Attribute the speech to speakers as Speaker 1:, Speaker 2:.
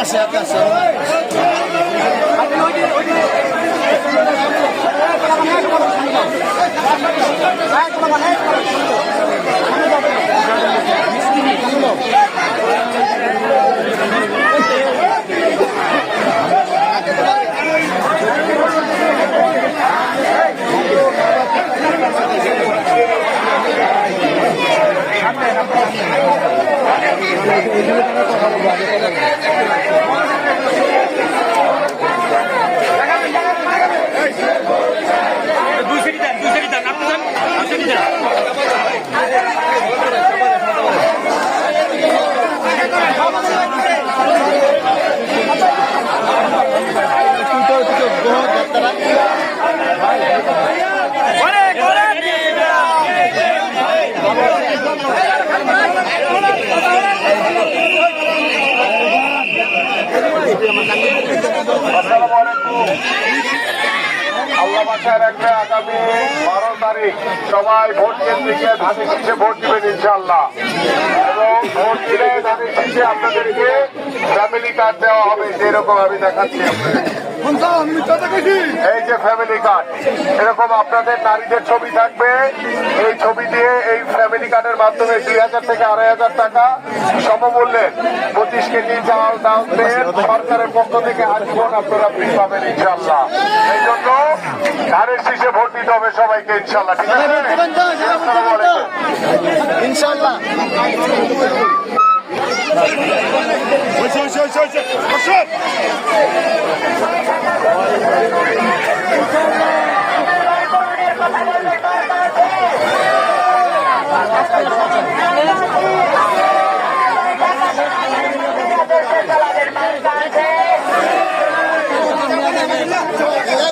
Speaker 1: আকাশে আকাশে
Speaker 2: আল্লাহ বাসায় রাখবে। আগামী 12 তারিখ সবাই ভোট কেন্দ্রে ধানের শীষে ভোট দিবেন ইনশাআল্লাহ। এবং ভোট দিলে ধানের শীষে আপনাদেরকে ফ্যামিলি কার্ড দেওয়া হবে, যেরকম আমি দেখাচ্ছি এই যে ফ্যামিলি কার্ড, এরকম আপনাদের নারীদের ছবি থাকবে। এই ছবি দিয়ে এই ফ্যামিলি কার্ডের মাধ্যমে 2000 থেকে 2500 টাকা সমমূল্যে 25 কেজি চাল ডাল তেল সরকারের পক্ষ থেকে আজীবন আপনারা ফ্রি পাবেন ইনশাল্লাহ। এই জন্য ধানের শীষে ভোট দিতে হবে সবাইকে ইনশাল্লাহ। ঠিক আছে, আসসালামু আলাইকুম।
Speaker 1: ইনশাল্লাহ